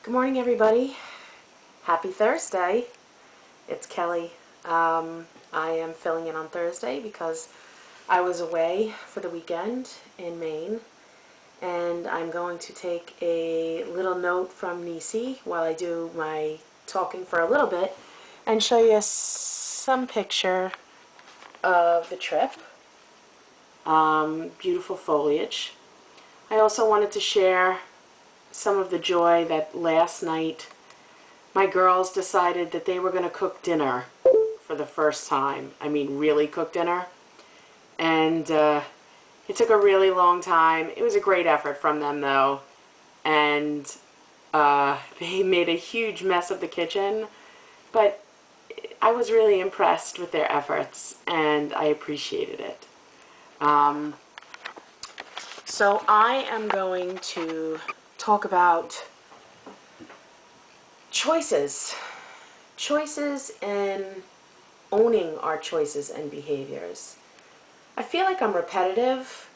Good morning, everybody. Happy Thursday. It's Kelly. I am filling in on Thursday because I was away for the weekend in Maine, and I'm going to take a little note from Nisi while I do my talking for a little bit and show you some picture of the trip. Beautiful foliage. I also wanted to share some of the joy that last night my girls decided that they were going to cook dinner for the first time. I mean, really cook dinner. And it took a really long time. It was a great effort from them, though. And they made a huge mess of the kitchen. But I was really impressed with their efforts, and I appreciated it. So I am going to talk about choices. Choices and owning our choices and behaviors. I feel like I'm repetitive,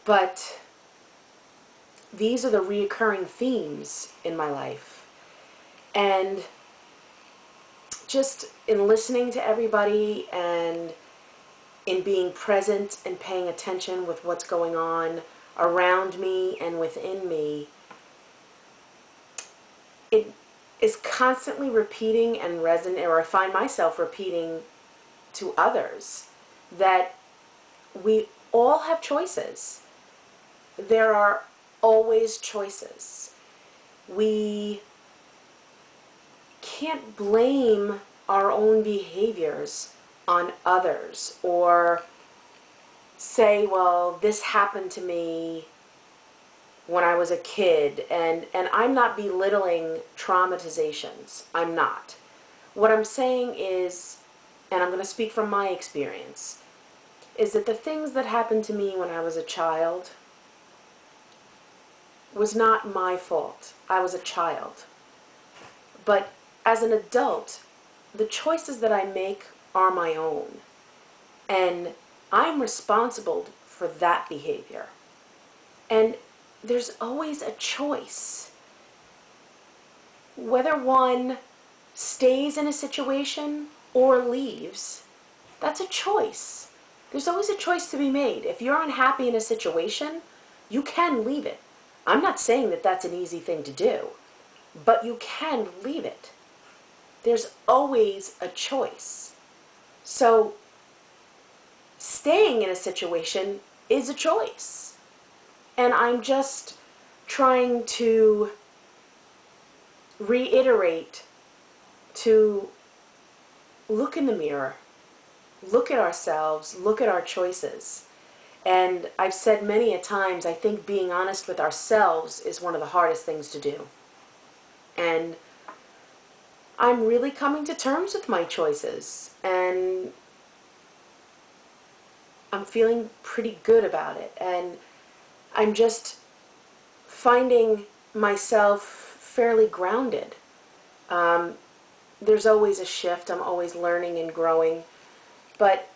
but these are the reoccurring themes in my life. And just in listening to everybody and in being present and paying attention with what's going on around me and within me, it is constantly repeating and resonating, or I find myself repeating to others, that we all have choices. There are always choices. We can't blame our own behaviors on others or say, well, this happened to me when I was a kid, and I'm not belittling traumatizations. I'm not. What I'm saying is, and I'm going to speak from my experience, is that the things that happened to me when I was a child was not my fault. I was a child. But as an adult, the choices that I make are my own. And I'm responsible for that behavior. And there's always a choice. Whether one stays in a situation or leaves, that's a choice. There's always a choice to be made. If you're unhappy in a situation, you can leave it. I'm not saying that that's an easy thing to do, but you can leave it. There's always a choice. So staying in a situation is a choice. And I'm just trying to reiterate to look in the mirror, look at ourselves, look at our choices. And I've said many a times, I think being honest with ourselves is one of the hardest things to do. And I'm really coming to terms with my choices, and I'm feeling pretty good about it. And I'm just finding myself fairly grounded. There's always a shift. I'm always learning and growing. But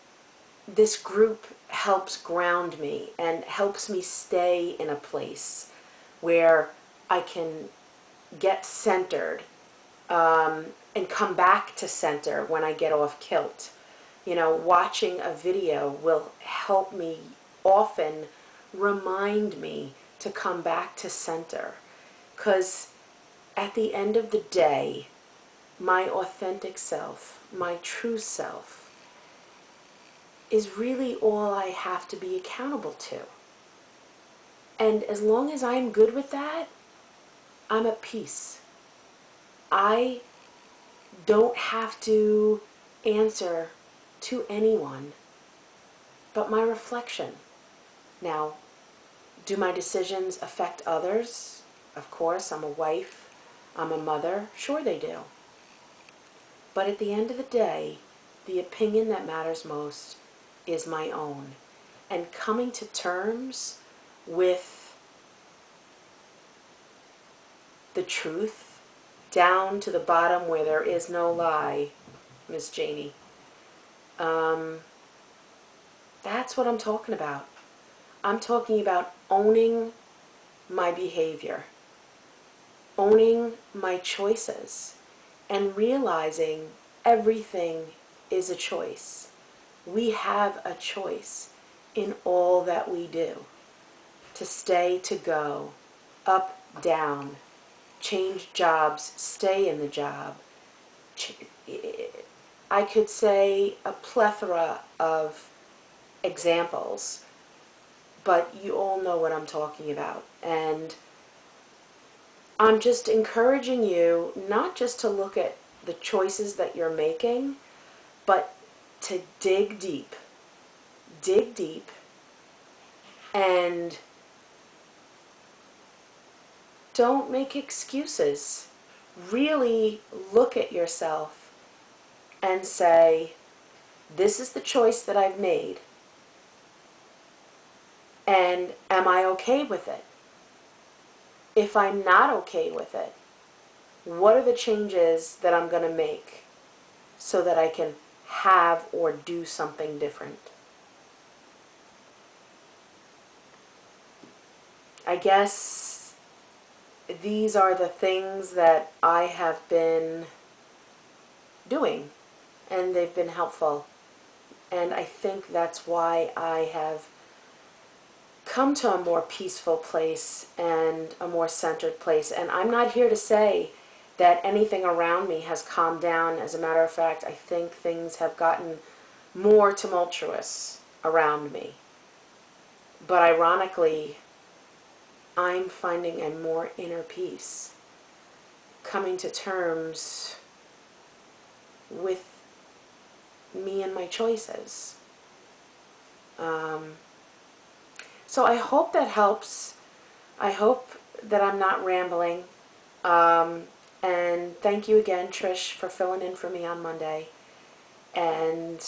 this group helps ground me and helps me stay in a place where I can get centered and come back to center when I get off kilt. You know, watching a video will help me often remind me to come back to center, because at the end of the day, my authentic self, my true self, is really all I have to be accountable to. And as long as I'm good with that, I'm at peace. I don't have to answer to anyone but my reflection. Now, do my decisions affect others? Of course, I'm a wife, I'm a mother, sure they do. But at the end of the day, the opinion that matters most is my own. And coming to terms with the truth, down to the bottom where there is no lie, Miss Janie, that's what I'm talking about. I'm talking about owning my behavior. owning my choices and realizing everything is a choice. We have a choice in all that we do. To stay, to go, up, down, change jobs, stay in the job. I could say a plethora of examples, but you all know what I'm talking about. And I'm just encouraging you not just to look at the choices that you're making, but to dig deep, and don't make excuses. Really look at yourself and say, this is the choice that I've made, and am I okay with it? If I'm not okay with it, what are the changes that I'm going to make so that I can have or do something different? I guess these are the things that I have been doing, and they've been helpful. And I think that's why I have come to a more peaceful place and a more centered place. And I'm not here to say that anything around me has calmed down. As a matter of fact, I think things have gotten more tumultuous around me. But ironically, I'm finding a more inner peace, coming to terms with me and my choices. So I hope that helps. I hope that I'm not rambling. And thank you again, Trish, for filling in for me on Monday. And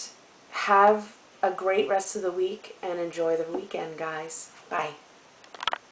have a great rest of the week and enjoy the weekend, guys. Bye.